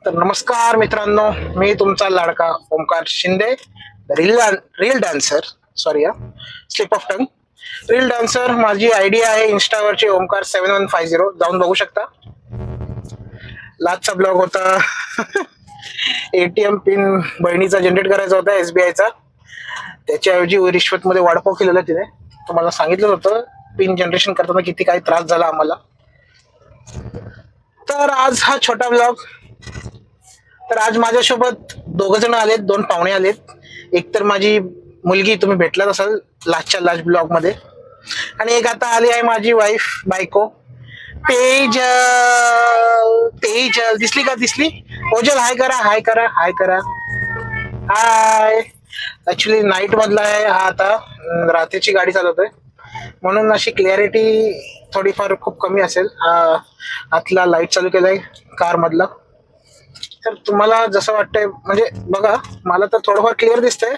तर नमस्कार मित्रांनो, मी तुमचा लाडका Omkar Shinde, reel reel dancer. Sorry हा, slip of tongue. Reel dancer माझी आयडी आहे इन्स्टावरची ओमकार 7150. जाऊन बघू शकता. लास्टचा ब्लॉग होता एटीएम पिन बहिणीचा जनरेट करायचा होता SBIचा. त्याच्याऐवजी रिश्वतमध्ये वाढपाव केलेला तिने. तुम्हाला सांगितलं होतं पिन जनरेशन करताना किती काही त्रास झाला आम्हाला. तर आज हा छोटा ब्लॉग. तर आज माझ्यासोबत दोघ जण आलेत, दोन पाहुणे आलेत. एक तर माझी मुलगी, तुम्ही भेटलाच असाल लास्टच्या लास्ट ब्लॉग मध्ये. आणि एक आता आली आहे माझी वाईफ, बायको तेजल. तेजल दिसली का? दिसली? ओजल हाय करा, हाय करा, हाय करा. हाय. ऍक्च्युली नाईट मधला आहे हा, आता रात्रीची गाडी चालवतोय म्हणून अशी क्लॅरिटी थोडीफार खूप कमी असेल. आतला लाईट चालू केलाय कार मधला. तर तुम्हाला जसं वाटतंय म्हणजे बघा, मला तर थोडंफार क्लिअर दिसतंय,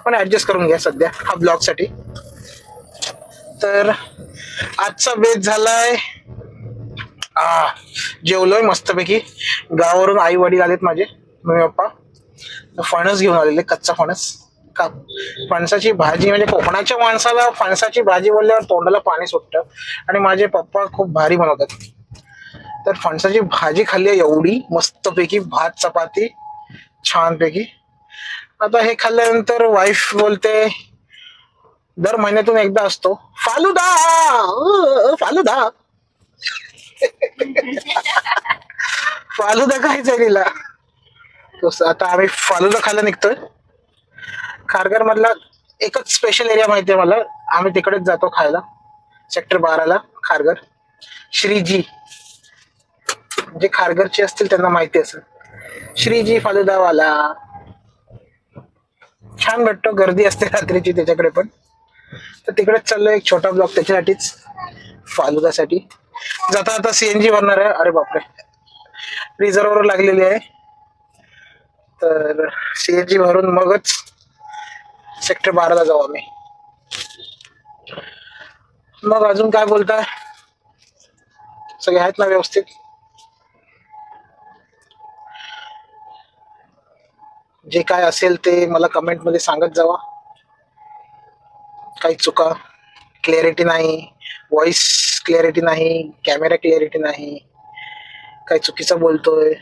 पण ऍडजस्ट करून घ्या सध्या हा ब्लॉग साठी. तर आजचा बेत झालाय, जेवलोय मस्तपैकी. गावावरून आई वडील आलेत माझे, मम्मी पप्पा. फणस घेऊन आलेले, कच्चा फणस. का फणसाची भाजी, म्हणजे कोकणाच्या माणसाला फणसाची भाजी बोलल्यावर तोंडाला पाणी सुटतं. आणि माझे पप्पा खूप भारी बनवतात. तर फणसाची भाजी खाल्ली एवढी मस्तपैकी, भात चपाती छानपैकी. आता हे खाल्ल्यानंतर वाईफ बोलते दर महिन्यातून एकदा असतो फालुदा. फालुदा. फालुदा खायचा तिला. आता आम्ही फालुदा खायला निघतोय. खारघर मधला एकच स्पेशल एरिया माहितीये मला, आम्ही तिकडेच जातो खायला. सेक्टर 12 खारघर. श्रीजी, जे खारघरचे असतील त्यांना माहिती असेल. श्रीजी फालुदावाला छान भेटतो, गर्दी असते रात्रीची त्याच्याकडे पण. तर तिकडेच चाललो, एक छोटा ब्लॉग त्याच्यासाठीच, फालुदासाठी. जाता आता CNG भरणार आहे. अरे बापरे, रिझर्वर लागलेली आहे. तर CNG भरून मगच सेक्टर 12 जाऊ आम्ही. मग अजून काय बोलताय? सगळे आहेत ना व्यवस्थित? जे काय असेल ते मला कमेंट मध्ये सांगत जावा. काही चुका, क्लॅरिटी नाही, व्हॉइस क्लॅरिटी नाही, कॅमेरा क्लॅरिटी नाही, काही चुकीचं बोलतोय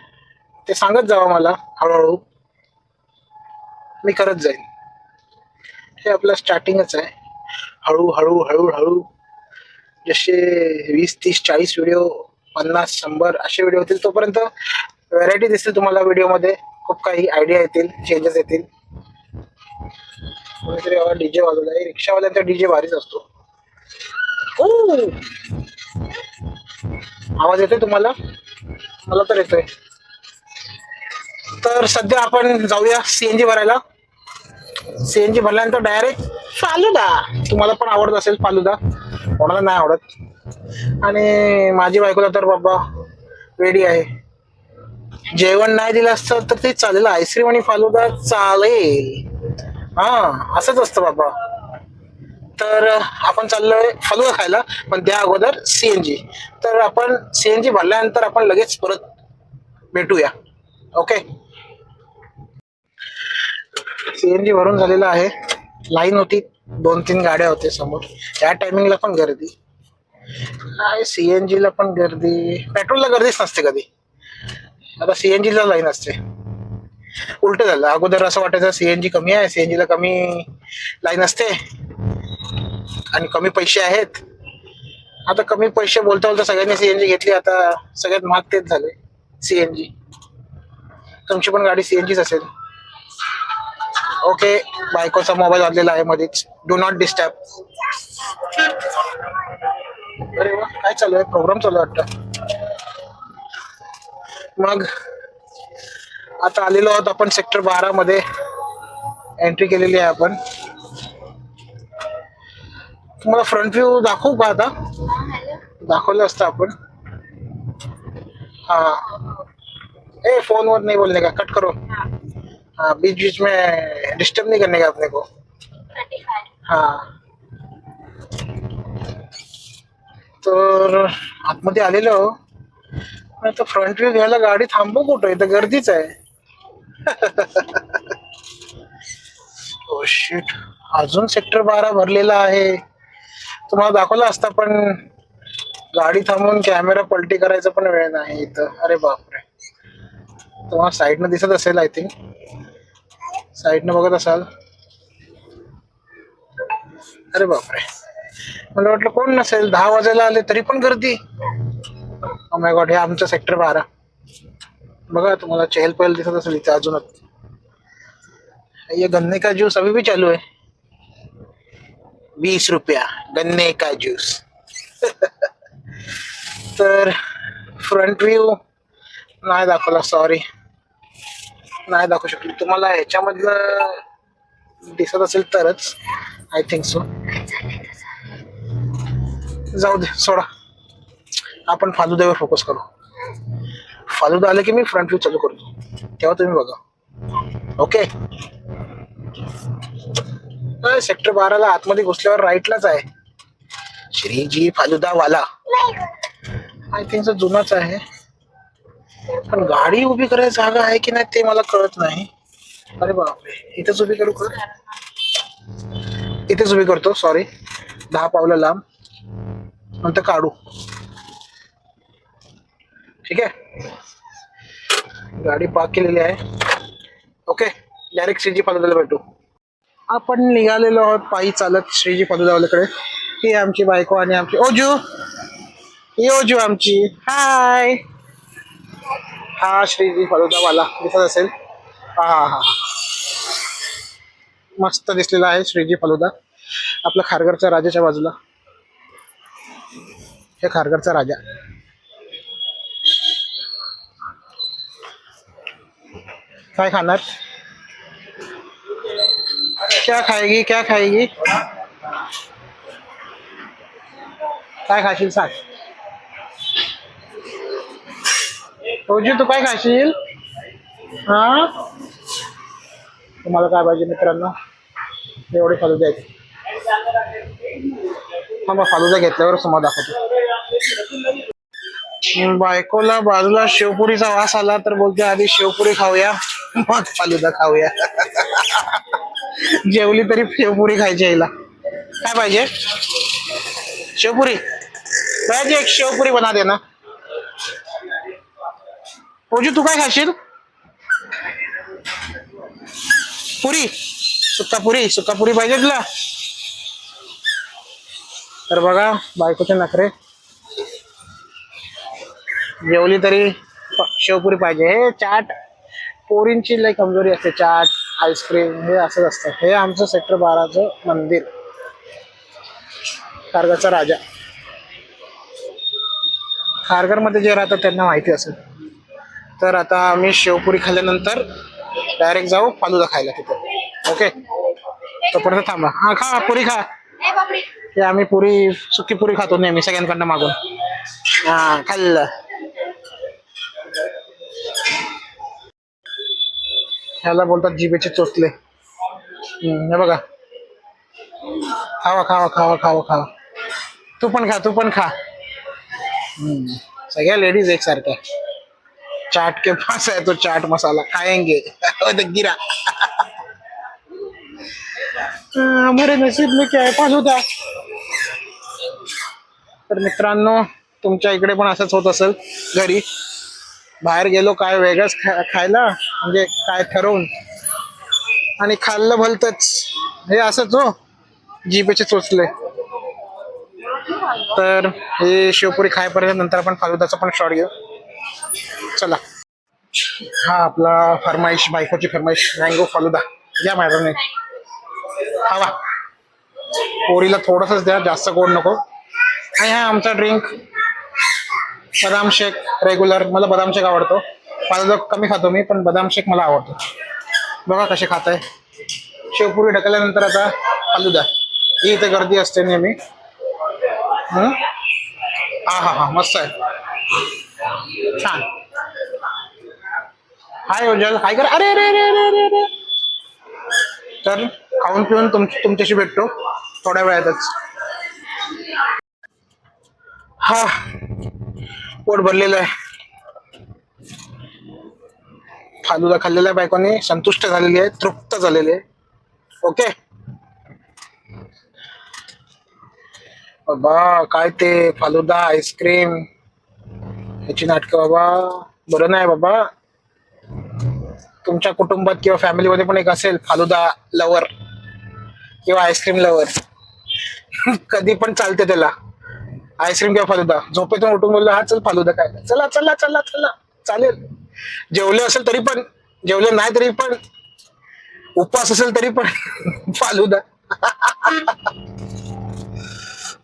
ते सांगत जावा मला. हळूहळू मी करत जाईल. हे आपलं स्टार्टिंगच आहे. हळूहळू हळूहळू जसे 20, 30, 40 व्हिडिओ, 50, 100 असे व्हिडिओ होतील, तोपर्यंत व्हरायटी दिसतील तुम्हाला व्हिडिओ मध्ये. खूप काही आयडिया येतील, चेंजेस येतील. कोणीतरी डीजे वाजवला आहे. रिक्षावाल्यांचा डीजे भारीच असतो. ओ, आवाज येतोय तुम्हाला? मला तर येतोय. तर सध्या आपण जाऊया CNG भरायला. CNG भरल्यानंतर डायरेक्ट फालुदा. तुम्हाला पण आवडत असेल फालुदा, कोणाला नाही आवडत. आणि माझी बायकोला तर बाबा वेडी आहे. जेवण नाही दिलं असतं तर ते चालेल, आईस्क्रीम आणि फालुदा चालेल. हा, असंच असतं बाबा. तर आपण चाललोय फालुदा खायला, पण त्या अगोदर CNG. तर आपण CNG भरल्यानंतर आपण लगेच परत भेटूया. ओके. CNG भरून झालेलं आहे. लाईन होती, 2-3 गाड्या होत्या समोर. या टायमिंगला पण गर्दी काय, CNG ला पण गर्दी. पेट्रोलला गर्दीच नसते कधी, आता CNG ला लाईन असते. उलट झालं, अगोदर असं वाटायचं CNG कमी आहे, CNG ला कमी लाईन असते आणि कमी पैसे आहेत. आता कमी पैसे बोलता बोलता सगळ्यांनी CNG घेतली. आता सगळ्यात महाग तेच झाले, CNG. तुमची पण गाडी CNGच असेल. ओके. बायकोचा मोबाईल वाजलेला आहे मध्येच, डू नॉट डिस्टर्ब. अरे वा, काय चालू आहे? प्रोग्राम चालू आहे वाटतं. मग आता आलेलो आहोत आपण सेक्टर 12 मध्ये. एंट्री केलेली आहे आपण. तुम्हाला फ्रंट व्ह्यू दाखवू का? आता दाखवलं असतं आपण. हाँ, ए फोन वर नहीं बोलने का, कट करो. हाँ, बीच बीच में डिस्टर्ब नहीं करने का अपने को. हाँ, तर आतमध्ये आलेलो. नाही तर फ्रंट व्ह्यू घ्यायला गाडी थांबू कुठं, इथं गर्दीच आहे. ओ शिट, अजून सेक्टर 12 भरलेला आहे. तुम्हाला दाखवला असता पण गाडी थांबवून कॅमेरा पलटी करायचा पण वेळ नाही इथं. अरे बापरे, तुम्हाला साईडनं दिसत असेल, आय थिंक साईडनं बघत असाल. अरे बापरे, मला वाटलं कोण नसेल, 10 वाजायला आले तरी पण गर्दी. ओ माय गॉड, हे आमचं सेक्टर 12 बघा. तुम्हाला चहल पहल दिसत असेल इथे अजूनच. ये गन्ने का जूस अभी भी चालू है, 20 रुपया गन्ने का जूस. तर फ्रंट व्ह्यू नाही दाखवला, सॉरी, नाही दाखवू शकलो. तुम्हाला ह्याच्यामधलं दिसत असेल तरच, आय थिंक सो. जाऊ दे, सोडा. आपण फालुद्यावर फोकस करू. फालुदा आलं की मी फ्रंट व्ह्यू चालू करतो, तेव्हा तुम्ही बघा. ओके. सेक्टर 12 आतमध्ये घुसल्यावर राईटलाच आहे श्रीजी फालुदा वाला. आय थिंक सो जुनाच आहे, पण गाडी उभी करायची जागा आहे की नाही ते मला कळत नाही. अरे बापरे, इथेच उभी करू का? इथेच उभी करतो, सॉरी. 10 पावलं लांब, नंतर काढू. ठीक आहे, गाडी पार्क केलेली आहे. ओके, डायरेक्ट श्रीजी फालुदाला भेटू. आपण निघालेलो आहोत पायी चालत श्रीजी फालुदावाल्याकडे. ही आमची बायको आणि आमची ओजू. ही ओजू आमची. हाय. हा श्रीजी फालुदावाला दिसत असेल. हा हा हा, मस्त दिसलेला आहे श्रीजी फालुदा. आपला खारघरच्या राजाच्या बाजूला. हे खारघरचा राजा. काय खाणार? क्या खाएगी, क्या खाएगी? काय खाशील सांग. ओजू, तू काय खाशील? हा, तुम्हाला काय पाहिजे मित्रांनो? एवढे फालुदा आहेत. मग फालुदा घेतल्यावर तुम्हाला दाखवतो. बायकोला बाजूला शेवपुरीचा वास आला तर बोलते आधी शेवपुरी खाऊया मग फालुदा खाऊया. जेवली तरी शेवपुरी खायची यायला. काय पाहिजे? शेवपुरी पाहिजे, एक शेवपुरी बना दे ना. ओजू, तू काय खाशील? पुरी, सुक्का पुरी पाहिजे तुला? तर बघा बायकोचे नखरे. जेवली तरी शेवपुरी पाहिजे. हे चाट पोरींची लय कमजोरी असते. चाट, आईस्क्रीम हे असंच असतं. हे आमचं सेक्टर 12चं मंदिर, खारघरचा राजा. खारघरमध्ये जे राहतात त्यांना माहिती असेल. तर आता आम्ही शेवपुरी खाल्ल्यानंतर डायरेक्ट जाऊ फालुदा खायला तिथे. ओके, तोपर्यंत थांबा. हा, खा पुरी खा. हे आम्ही पुरी, सुकी पुरी खातो नेहमी सगळ्यांकडनं मागून. हा, खाल्लं. ह्याला बोलतात जिभेचे चोचले. हे बघा. खावा खावा खावा खावा खावा. तू पण खा, तू पण खा. सगळ्या लेडीज एक सारख्या. चाट के पास है तो चाट मसाला खाएंगे. गिरा. हमारे नसीब में क्या है, फालुदा. तर मित्रांनो, तुमच्या इकडे पण असंच होत असेल घरी. बाहेर गेलो काय वेगळंच खायला, म्हणजे काय ठरवून, आणि खाल्लं भलतच. हे असंच हो, जिभेचे चोचले. तर हे शेवपुरी खायपर्यंत नंतर आपण फालुदाचा पण शॉट घेऊ. चला. हा आपला फरमाईश, बायकोची फरमाईश, मँगो फालुदा घ्या मॅडमने. खावा. पोरीला थोडंसंच द्या, जास्त गोड नको. आणि हा आमचा ड्रिंक बदाम शेक रेग्युलर. मला बदाम शेक आवडतो. फालुदा कमी खातो मी, पण बदाम शेक मला आवडतो. बघा कसे खात आहे. शेवपुरी ढकलल्यानंतर आता फालुदा. ही इथे गर्दी असते नेहमी. हा हा हा, मस्त आहे, छान. हाय ओजल, हाय कर. अरे अरे अरे अरे अरे अरे. तर खाऊन पिऊन तुमच्याशी भेटतो थोड्या वेळातच. हा, पोट भरलेलं आहे. फालुदा खाल्लेल्या बायकोने संतुष्ट झालेली आहे, तृप्त झालेली आहे. ओके बाबा, काय ते फालुदा आईस्क्रीम याची नाटकं बाबा, बरं नाही बाबा. तुमच्या कुटुंबात किंवा फॅमिलीमध्ये पण एक असेल फालुदा लवर किंवा आईस्क्रीम लवर. कधी पण चालते त्याला आईस्क्रीम किंवा फालुदा. झोपेतून उठून बोलला हा चल फालुदा काय, चला चला चला चला, चालेल. जेवले असेल तरी पण, जेवले नाही तरी पण, उपवास असेल तरी पण फालुदा.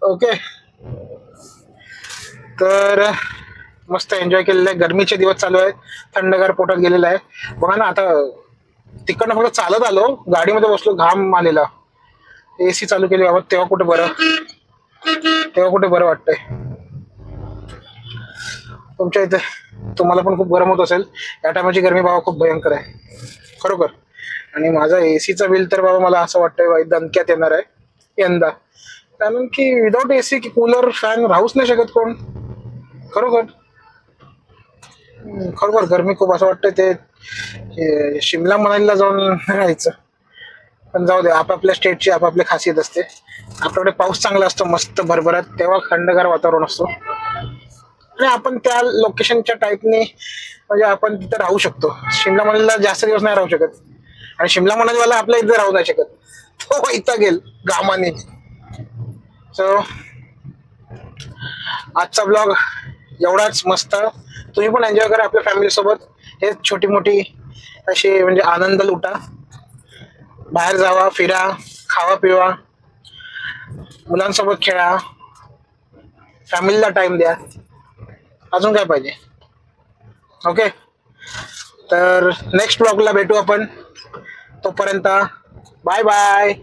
ओके, तर मस्त एन्जॉय केलेलं आहे. गरमीचे दिवस चालू आहेत, थंडगार पोटात गेलेलं आहे. बघा ना, आता तिकडनं फक्त चालत आलो, गाडीमध्ये बसलो, घाम आलेला, एसी चालू केली बाबा, तेव्हा कुठे बरं, तेव्हा कुठे बरं वाटतंय. तुमच्या इथे तुम्हाला पण खूप गरम होत असेल. या टायमाची गरमी बाबा खूप भयंकर आहे खरोखर. आणि माझा एसीचा बिल तर बाबा मला असं वाटतंय दणक्यात येणार आहे यंदा. कारण की विदाऊट एसी की कूलर फॅन राहूच नाही शकत कोण खरोखर. खरोखर गरमी खूप, असं वाटतंय ते शिमला मनालीला जाऊन राहायचं. पण जाऊ दे, आपापल्या स्टेटची आपापली खासियत असते. आपल्याकडे पाऊस चांगला असतो मस्त भरभराट, तेव्हा थंडगार वातावरण असतो आणि आपण त्या लोकेशनच्या टाईपने म्हणजे आपण तिथे राहू शकतो. शिमला मनालीला जास्त दिवस नाही राहू शकत, आणि शिमला मनालीवाला आपल्या इथे राहू नाही शकत, तो इथं गेल घामाने. सो आजचा ब्लॉग एवढाच मस्त. तुम्ही पण एन्जॉय करा आपल्या फॅमिली सोबत. हे छोटी मोठी अशी म्हणजे आनंद लुटा, बाहेर जावा, फिरा, खावा पिवा, मुलांसोबत खेळा, फॅमिलीला टाइम द्या. अजून काय पाहिजे. ओके, तर नेक्स्ट ब्लॉगला भेटू आपण. तोपर्यंत बाय बाय.